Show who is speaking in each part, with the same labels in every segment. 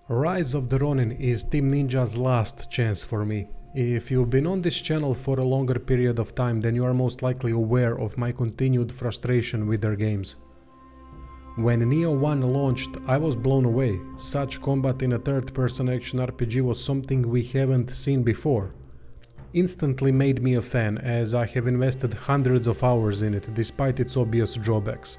Speaker 1: Rise of the Ronin is Team Ninja's last chance for me. If you've been on this channel for a longer period of time, then you are most likely aware of my continued frustration with their games. When Nioh 1 launched, I was blown away. Such combat in a third-person action RPG was something we haven't seen before. Instantly made me a fan, as I have invested hundreds of hours in it, despite its obvious drawbacks.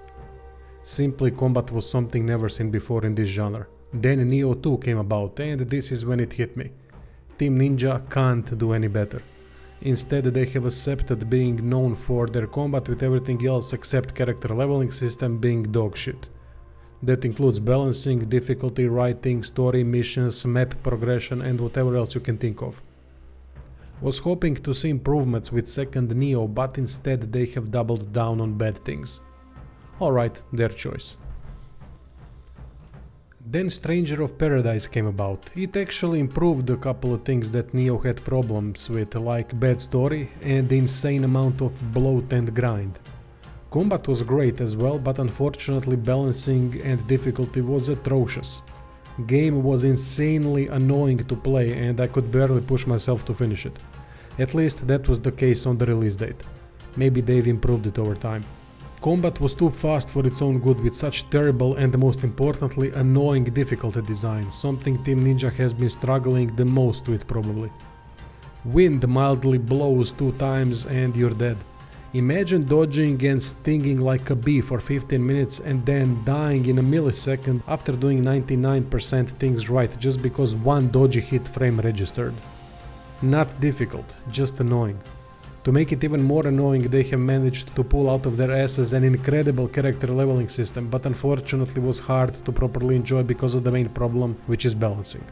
Speaker 1: Simply, combat was something never seen before in this genre. Then Nioh 2 came about, and this is when it hit me. Team Ninja can't do any better. Instead, they have accepted being known for their combat, with everything else except character leveling system being dog shit. That includes balancing, difficulty, writing, story, missions, map progression, and whatever else you can think of. Was hoping to see improvements with second Nioh, but instead they have doubled down on bad things. Alright, their choice. Then Stranger of Paradise came about. It actually improved a couple of things that Nioh had problems with, like bad story and the insane amount of bloat and grind. Combat was great as well, but unfortunately balancing and difficulty was atrocious. Game was insanely annoying to play and I could barely push myself to finish it. At least that was the case on the release date. Maybe they've improved it over time. Combat was too fast for its own good, with such terrible and most importantly annoying difficulty design, something Team Ninja has been struggling the most with probably. Wind mildly blows 2 times and you're dead. Imagine dodging and stinging like a bee for 15 minutes and then dying in a millisecond after doing 99% things right just because one dodgy hit frame registered. Not difficult, just annoying. To make it even more annoying, they have managed to pull out of their asses an incredible character leveling system, but unfortunately was hard to properly enjoy because of the main problem, which is balancing.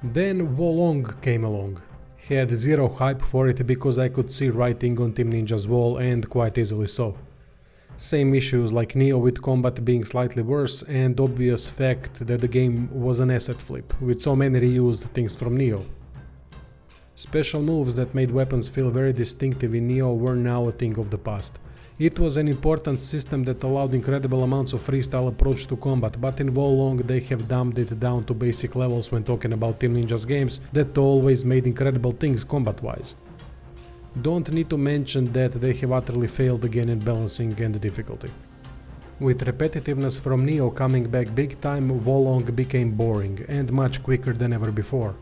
Speaker 1: Then Wolong came along. Had zero hype for it because I could see writing on Team Ninja's wall, and quite easily so. Same issues like Nioh, with combat being slightly worse, and obvious fact that the game was an asset flip, with so many reused things from Nioh. Special moves that made weapons feel very distinctive in Nioh were now a thing of the past. It was an important system that allowed incredible amounts of freestyle approach to combat, but in Wolong they have dumbed it down to basic levels when talking about Team Ninja's games that always made incredible things combat-wise. Don't need to mention that they have utterly failed again in balancing and difficulty. With repetitiveness from Nioh coming back big time, Wolong became boring and much quicker than ever before.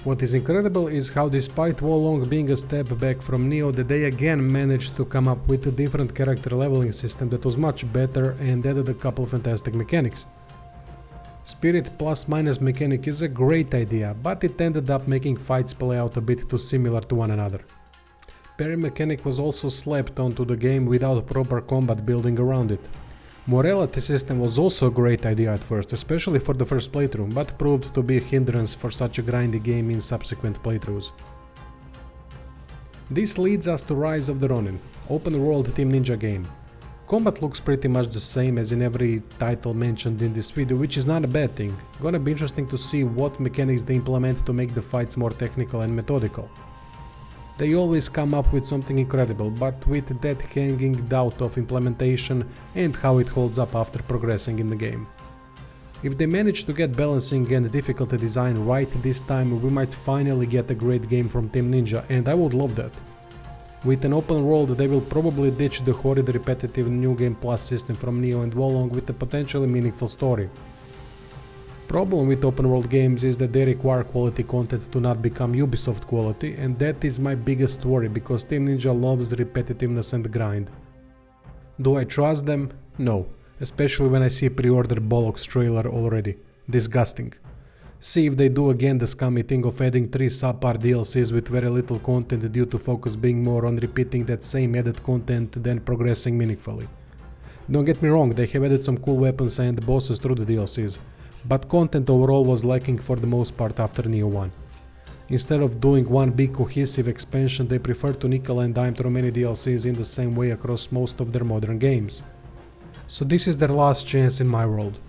Speaker 1: What is incredible is how, despite Wolong being a step back from Nioh, that they again managed to come up with a different character leveling system that was much better and added a couple fantastic mechanics. Spirit plus minus mechanic is a great idea, but it ended up making fights play out a bit too similar to one another. Parry mechanic was also slapped onto the game without proper combat building around it. Morality system was also a great idea at first, especially for the first playthrough, but proved to be a hindrance for such a grindy game in subsequent playthroughs. This leads us to Rise of the Ronin, open world Team Ninja game. Combat looks pretty much the same as in every title mentioned in this video, which is not a bad thing. Gonna be interesting to see what mechanics they implement to make the fights more technical and methodical. They always come up with something incredible, but with that hanging doubt of implementation and how it holds up after progressing in the game. If they manage to get balancing and difficulty design right this time, we might finally get a great game from Team Ninja, and I would love that. With an open world, they will probably ditch the horrid repetitive New Game Plus system from Nioh and Wolong with a potentially meaningful story. Problem with open world games is that they require quality content to not become Ubisoft quality, and that is my biggest worry because Team Ninja loves repetitiveness and grind. Do I trust them? No, especially when I see pre-order bollocks trailer already. Disgusting. See if they do again the scummy thing of adding 3 subpar DLCs with very little content due to focus being more on repeating that same added content than progressing meaningfully. Don't get me wrong, they have added some cool weapons and bosses through the DLCs. But content overall was lacking for the most part after Nioh 1. Instead of doing one big cohesive expansion, they prefer to nickel and dime through many DLCs in the same way across most of their modern games. So this is their last chance in my world.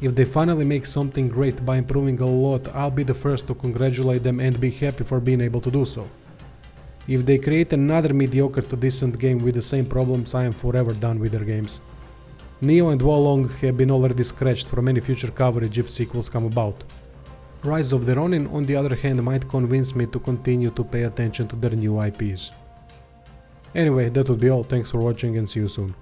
Speaker 1: If they finally make something great by improving a lot, I'll be the first to congratulate them and be happy for being able to do so. If they create another mediocre to decent game with the same problems, I am forever done with their games. Neo and Wolong have been already scratched from any future coverage if sequels come about. Rise of the Ronin, on the other hand, might convince me to continue to pay attention to their new IPs. Anyway, that would be all, thanks for watching and see you soon.